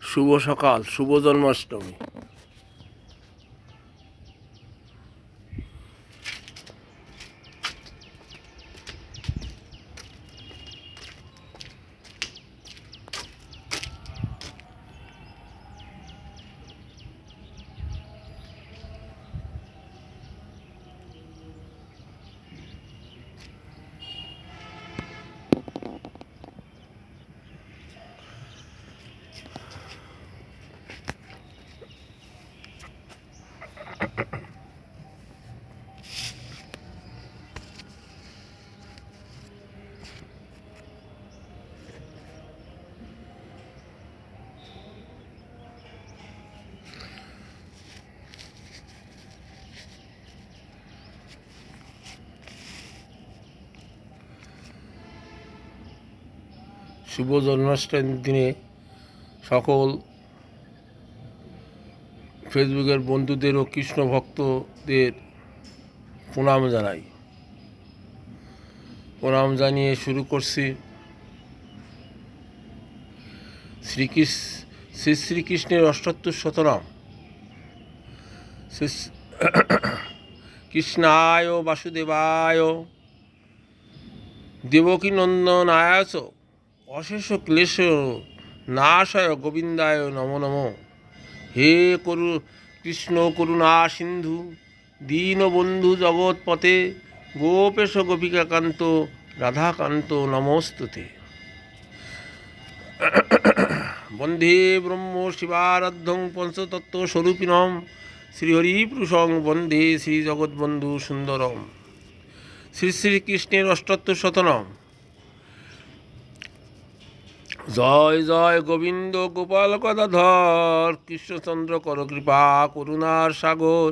শুভ সকাল, শুভ জন্মাষ্টমী। শুভ জন্মাষ্টমীর দিনে সকল ফেসবুকের বন্ধুদের ও কৃষ্ণ ভক্তদের প্রণাম জানাই। প্রণাম জানিয়ে শুরু করছি শ্রী শ্রীকৃষ্ণের অষ্টাত্তর শতনাম। কৃষ্ণায় বাসুদেবায় দেবকী নন্দনায় চ অশেষ ক্লেশ নাশায় গোবিন্দায় নমো নমঃ। হে কৃষ্ণ করুণা সিন্ধু দীনবন্ধু জগৎপতে গোপেশ গোপিকাকান্ত রাধাকান্ত নমস্তুতে। বন্দে ব্রহ্ম শিবারাধ্যং পঞ্চতত্ত্ব স্বরূপিণম শ্রীহরিপুরুষং বন্দে শ্রী জগৎবন্ধু সুন্দরম। শ্রী শ্রীকৃষ্ণের অষ্টাত্তর শতনাম। জয় জয় গোবিন্দ গোপাল গদাধর কৃষ্ণচন্দ্র কর কৃপা করুণার সাগর।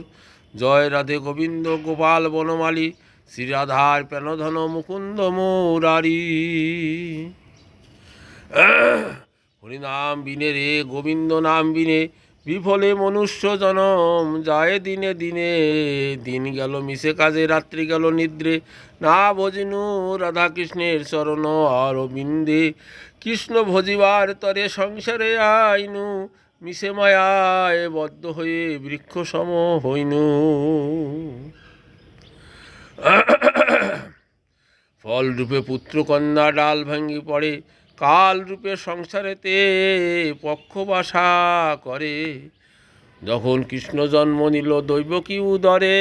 জয় রাধে গোবিন্দ গোপাল বনমালী শ্রীরাধার প্রাণধন মুকুন্দ মুরারি। হরিনাম বিনে রে গোবিন্দ নাম বিনে বিফলে মনুষ্য জনম। যায় দিনে দিনে দিন গেল মিশে কাজে রাত্রি গেল নিদ্রে। না ভজিনু রাধা কৃষ্ণের চরণ অরবিন্দে। কৃষ্ণ ভজিবার তরে সংসারে আইনু মিশে মায়ায় বদ্ধ হয়ে বৃক্ষ সম হইনু। ফল রূপে পুত্র কন্যা ডাল ভাঙ্গি পড়ে কাল রূপে সংসারেতে পক্ষ বাসা করে। যখন কৃষ্ণ জন্ম নিল দৈবকী উদরে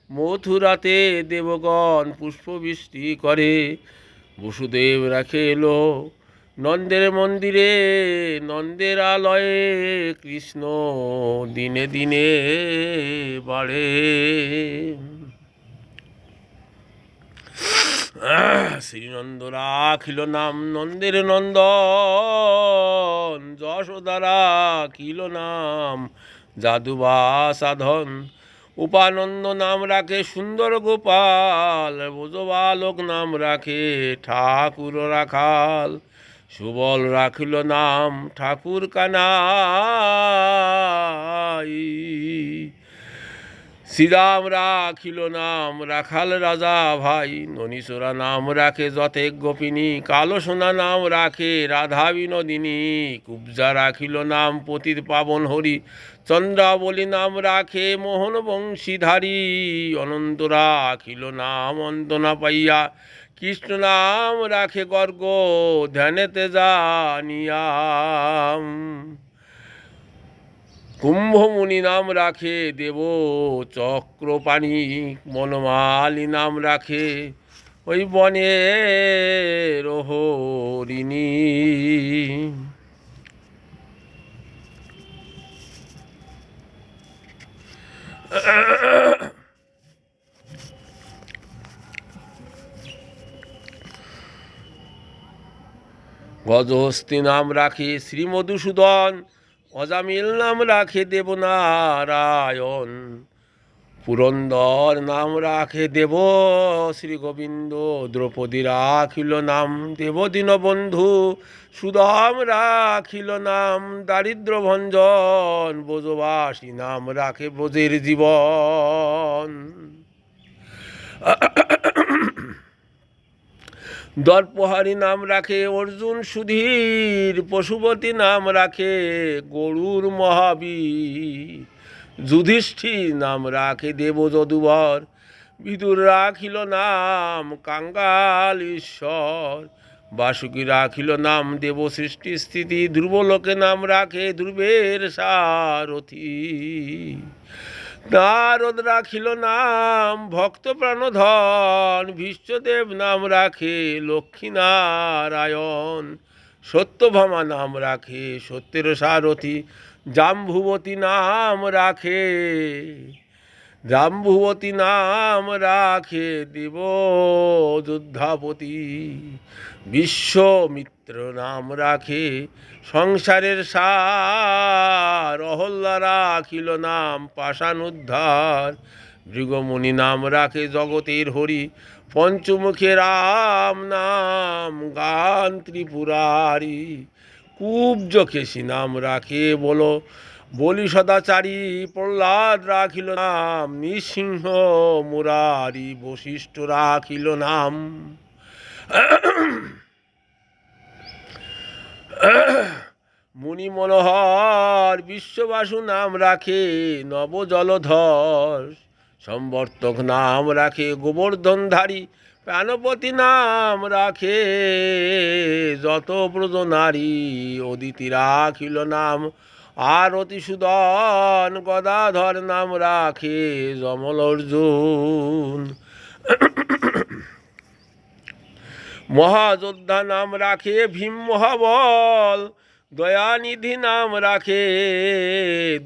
মথুরাতে দেবগণ পুষ্পবৃষ্টি করে। বসুদেব রাখে এলো নন্দের মন্দিরে নন্দের আলয়ে কৃষ্ণ দিনে দিনে বাড়ে। শ্রীনন্দ রাখিল নাম নন্দের নন্দন। যশোদা রাখিল নাম যাদুবা সাধন। উপানন্দ নাম রাখে সুন্দর গোপাল। ব্রজবালক নাম রাখে ঠাকুর রাখাল। সুবল রাখিল নাম ঠাকুর কানাই। শ্রীরাম রাখিল নাম রাখাল রাজা ভাই। ননীসোরা নাম রাখে যতেক গোপিনী। কালো সোনা নাম রাখে রাধা বিনোদিনী। কুবজা রাখিল নাম পতিত পাবন হরি। চন্দ্রাবলী নাম রাখে মোহন বংশীধারী। অনন্ত রাখিল নাম অন্তনা পাইয়া। কৃষ্ণ নাম রাখে গর্গ ধ্যানেতে জানিয়াম। কুম্ভমুনি নাম রাখে দেব চক্রপাণি। বনমালী নাম রাখে ওই বনের হরিণী। গজহস্তি নাম রাখে শ্রী মধুসূদন। অজামিল নাম রাখে দেবনারায়ণ। পুরন্দর নাম রাখে দেব শ্রী গোবিন্দ। দ্রৌপদী রাখিল নাম দেব দীনবন্ধু। সুদাম রাখিল নাম দারিদ্র ভঞ্জন। ব্রজবাসী নাম রাখে ব্রজের জীবন। দর্পহারী নাম রাখে অর্জুন সুধীর, পশুপতি নাম রাখে গরুর মহাবীর, যুধিষ্ঠির নাম রাখে দেব যদুবর, বিদুর রাখিল নাম কাঙ্গাল ঈশ্বর, বাসুকী রাখিল নাম দেব সৃষ্টি স্থিতি, ধ্রুবলোকে নাম রাখে ধ্রুবের সারথি, নারদ রাখিল নাম ভক্ত প্রাণধন, ভীষ্মদেব নাম রাখে লক্ষ্মীনারায়ণ, সত্যভামা নাম রাখে সত্যের সারথি, জাম্বুবতী নাম রাখে জাম্বুবতী নাম রাখে দেব যোদ্ধাপতি, বিশ্বমিত্র নাম রাখে সংসারের সার, অহল্যা রাখিল নাম পাষাণ উদ্ধার, ভৃগমুনি নাম রাখে জগতের হরি, পঞ্চমুখে রাম নাম গান ত্রিপুরারি, কুব্জ কেশী নাম রাখে বলি সদাচারী, প্রহ্লাদ রাখিল নাম নৃসিংহ মুরারি, বশিষ্ঠ রাখিল নাম মুনি মনোহর, বিশ্ববাসু নাম রাখে নবজলধর, সম্বর্তক নাম রাখে গোবর্ধনধারী, প্রাণপতি নাম রাখে যত ব্রজ নারী, অদিতি রাখিল নাম আরতি সুদন, গদাধর নাম রাখে যমল অর্জুন, মহাযোদ্ধা নাম রাখে ভীম মহাবল, দয়ানিধি নাম রাখে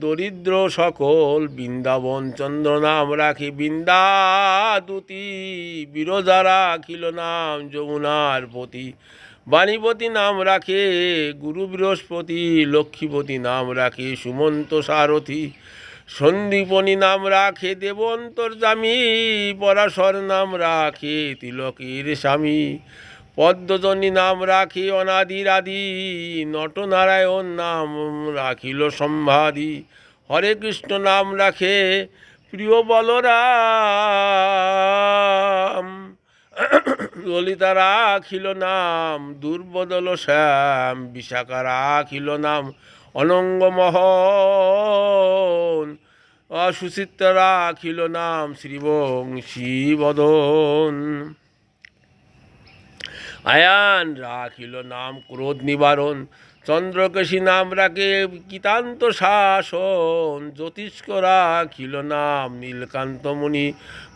দরিদ্র সকল, বৃন্দাবন চন্দ্র নাম রাখে বৃন্দাদূতি, বিরজা রাখিল নাম যমুনার পতি, বাণীপতি নাম রাখে গুরু বৃহস্পতি, লক্ষ্মীপতি নাম রাখে সুমন্ত সারথি, সন্দীপনী নাম রাখে দেবন্তর্যামী, পরাশর নাম রাখে তিলকের স্বামী, পদ্মজনী নাম রাখে অনাদির আদি, নটনারায়ণ নাম রাখিল সম্ভাদি, হরে কৃষ্ণ নাম রাখে প্রিয় বলরাম, ললিতা রাখিল নাম দুর্বদল শ্যাম, বিশাখা রাখিল নাম অনঙ্গমোহন, সুচিত্রা রাখিল নাম শ্রীবংশী বদন, আয়ান রাখিল নাম ক্রোধ নিবারণ, চন্দ্রকেশী নাম রাখে কিতান্ত শাসন, জ্যোতিষ্ক রাখিল নাম নীলকান্ত মুনি,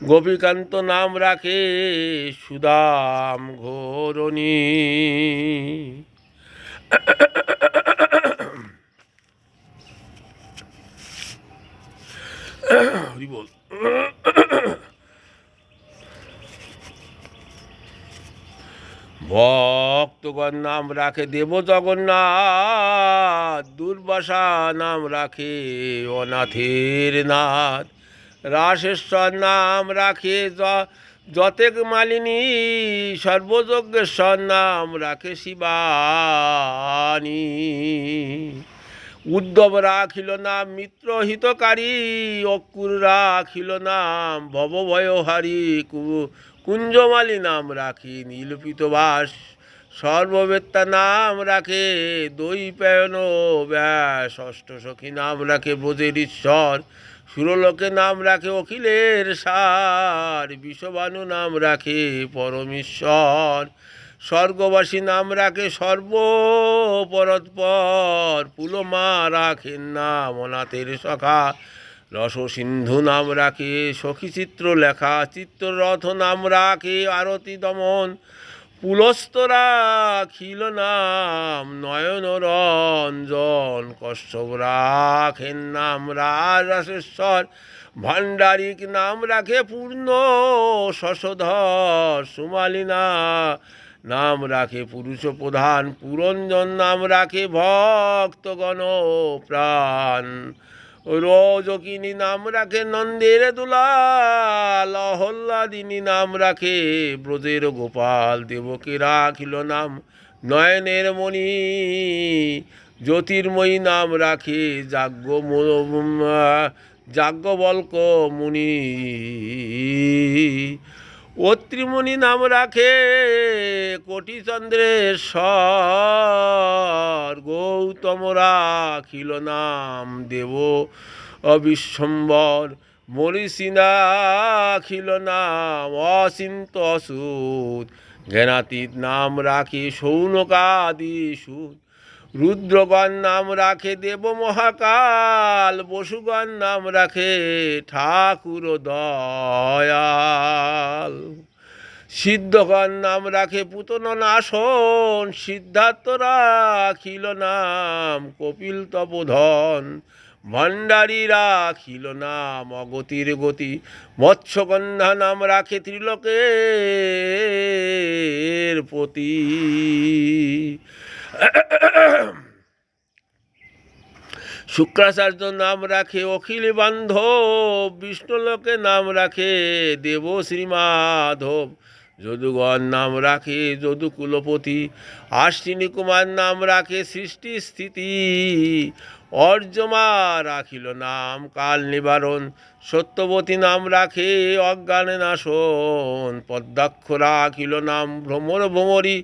গোপীকান্ত নাম রাখে সুদাম ঘোরণী। হরি বল। ভক্তগণ নাম রাখে দেব জগন্নাথ, দুর্বাসা নাম রাখে অনাথের নাথ, রাসেশ্বর নাম রাখে যতেক মালিনী, সর্বযজ্ঞেশ্বর নাম রাখে শিবানী, উদ্ধব রাখিল নাম মিত্র হিতকারী, অক্কুর রাখিল নাম ভবভয়হারী, কুঞ্জমালী নাম রাখে নীলপিত বাস, সর্ববেত্তা নাম রাখে দৈপায়ন ব্যাস, অষ্টসখী নাম রাখে ব্রজের ঈশ্বর, সুরলোকে নাম রাখে অখিলের সার, বিষবাণু নাম রাখে পরমেশ্বর, স্বর্গবাসী নাম রাখে সর্বপরৎপর, পুলমা রাখেন নাম অনাথের সখা, রস সিন্ধু নাম রাখে সখী চিত্র লেখা, চিত্ররথ নাম রাখে আরতি দমন, পুলস্ত রাখিল নাম নয়ন রঞ্জন, কশ্যপ রাখেন নাম রাজেশ্বর, ভাণ্ডারিক নাম রাখে পূর্ণ শশধর, সুমালিনা নাম রাখে পুরুষ প্রধান, পুরঞ্জন নাম রাখে ভক্তগণ প্রাণ, রোজকিনী নাম রাখে নন্দের দুলাল, অহল্যাদিনী নাম রাখে ব্রজের গোপাল, দেবকী রাখিল নাম নয়নের মণি, জ্যোতির্ময়ী নাম রাখে যাজ্ঞবল্ক মুনি, অত্রিমুনি নাম রাখে কোটি চন্দ্রের স্বর, গৌতম রাখিল নাম দেব অবিশ্বম্বর, মরিষি রাখিল নাম অচিন্ত অসুত, জ্ঞানাতীত নাম রাখে সৌনকাদি সুত, রুদ্রগণ নাম রাখে দেব মহাকাল, বসুগণ নাম রাখে ঠাকুর দয়াল, সিদ্ধগণ নাম রাখে পুতন নাশন, সিদ্ধার্থ রাখিল নাম কপিল তপোধন, ভণ্ডারী রাখিল নাম অগতির গতি, মৎস্যগন্ধা নাম রাখে ত্রিলোকের পতি, শুক্রাচার্য নাম রাখে অখিল বান্ধব, বিষ্ণুলোকে নাম রাখে দেব শ্রীমাধব, যদুগণ নাম রাখে যদুকুলপতি, আশ্বিনী কুমার নাম রাখে সৃষ্টি স্থিতি, অর্যমা রাখিল নাম কাল নিবারণ, সত্যবতী নাম রাখে অজ্ঞানে নাশন, পদ্মাক্ষ রাখিল নাম ভ্রমর ভ্রমরী,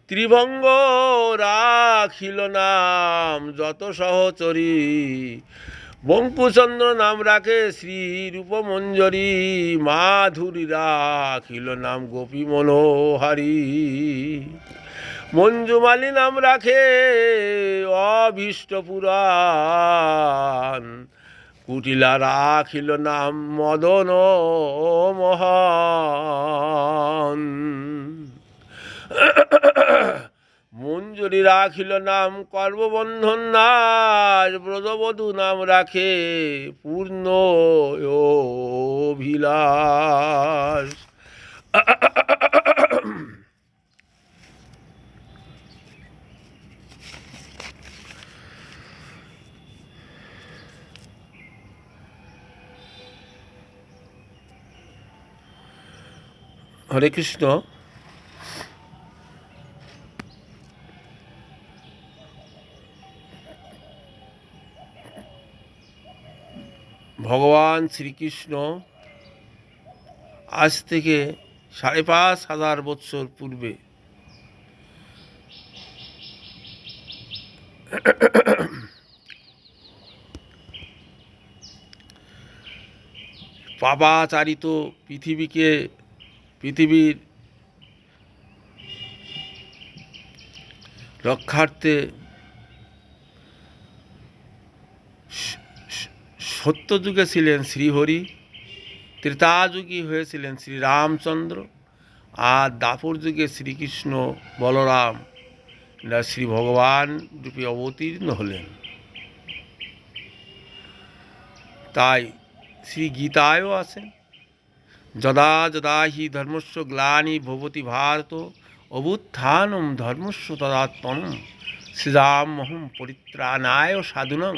ত্রিভঙ্গ রাখিল নাম যত সহচরী, বঙ্কুচন্দ্র নাম রাখে শ্রী রূপমঞ্জরী, মাধুরী রাখিল নাম গোপী মনোহারী, মঞ্জুমালী নাম রাখে অভীষ্ট পুরাণ, কুটিলা রাখিল নাম মদন মোহন, মঞ্জুরি রাখিল নাম কর্মবন্ধন নাশ, ব্রজবধূ নাম রাখে পূর্ণ অভিলাষ। হরে কৃষ্ণ। ভগবান শ্রীকৃষ্ণ আজ থেকে ৫,৫০০ বৎসর পূর্বে পাপাচারিত পৃথিবীর রক্ষার্থে সত্যযুগে ছিলেন শ্রীহরি, ত্রেতাযুগে হয়েছিলেন শ্রীরামচন্দ্র, আর দাপর যুগে শ্রীকৃষ্ণ বলরাম শ্রী ভগবান রূপে অবতীর্ণ হলেন। তাই শ্রী গীতায়ও আছেন, যদা যদা হি ধর্মস্য গ্লানি ভবতি ভারত, অভ্যুত্থানম ধর্মস্য তদাত্মনম, সৃজাম্যহম পরিত্রাণায় সাধুনং,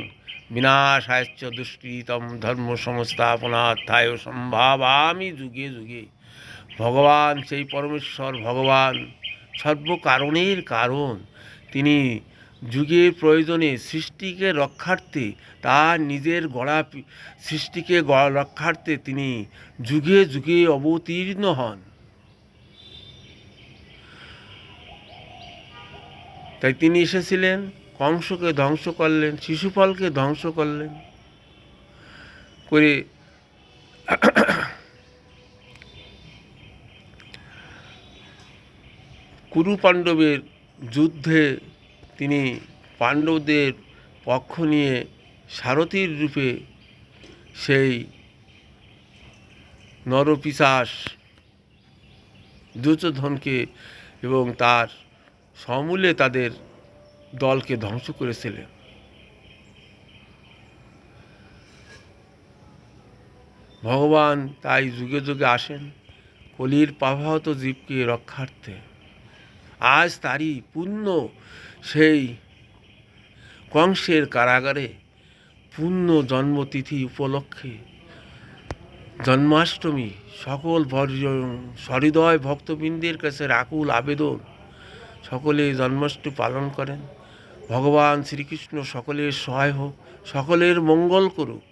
বিনাশায়শ্চ দুষ্কৃতম ধর্ম সংস্থাপনার্থায় সম্ভাবামি যুগে যুগে। ভগবান সেই পরমেশ্বর, ভগবান সর্বকারণের কারণ। তিনি যুগের প্রয়োজনে সৃষ্টিকে রক্ষার্থে, তার নিজের গড়া সৃষ্টিকে রক্ষার্থে তিনি যুগে যুগে অবতীর্ণ হন। তাই তিনি এসেছিলেন, কংসকে ধ্বংস করলেন, শিশুপালকে ধ্বংস করলেন, করে কুরু পাণ্ডবের যুদ্ধে তিনি পাণ্ডবদের পক্ষ নিয়ে সারথীর রূপে সেই নরপিশাচ দুর্যোধনকে এবং তার সমূলে তাদের দলকে ধ্বংস করেছিলেন। ভগবান তাই যুগে যুগে আসেন কলির প্রবাহত জীবকে রক্ষার্থে। আজ তারই পুণ্য সেই কংসের কারাগারে পুণ্য জন্মতিথি উপলক্ষে জন্মাষ্টমী সকল সহৃদয় ভক্তবৃন্দের কাছে আকুল আবেদন, সকলে জন্মাষ্টমী পালন করেন। ভগবান শ্রীকৃষ্ণ সকলের সহায় হোক, সকলের মঙ্গল করুক,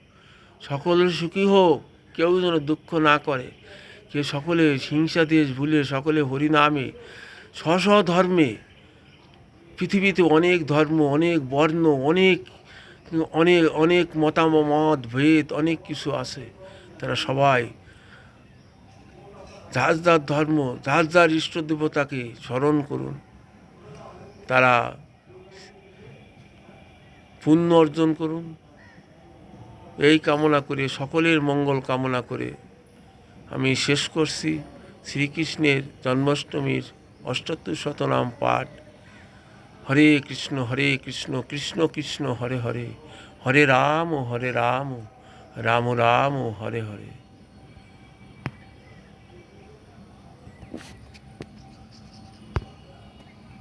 সকলের সুখী হোক, কেউ যেন দুঃখ না করে। কে সকলে হিংসা দেশ ভুলে সকলে হরিনামে স্ব ধর্মে, পৃথিবীতে অনেক ধর্ম, অনেক বর্ণ, অনেক অনেক অনেক মতামত ভেদ অনেক কিছু আছে, তারা সবাই যার যার ধর্ম, যার যার ইষ্ট দেবতাকে স্মরণ করুন। তারা পুণ্য অর্জন করুন, এই কামনা করে, সকলের মঙ্গল কামনা করে আমি শেষ করছি শ্রীকৃষ্ণের জন্মাষ্টমীর ৭৮ শতনাম পাঠ। হরে কৃষ্ণ কৃষ্ণ কৃষ্ণ হরে হরে, হরে রাম রাম রাম হরে হরে।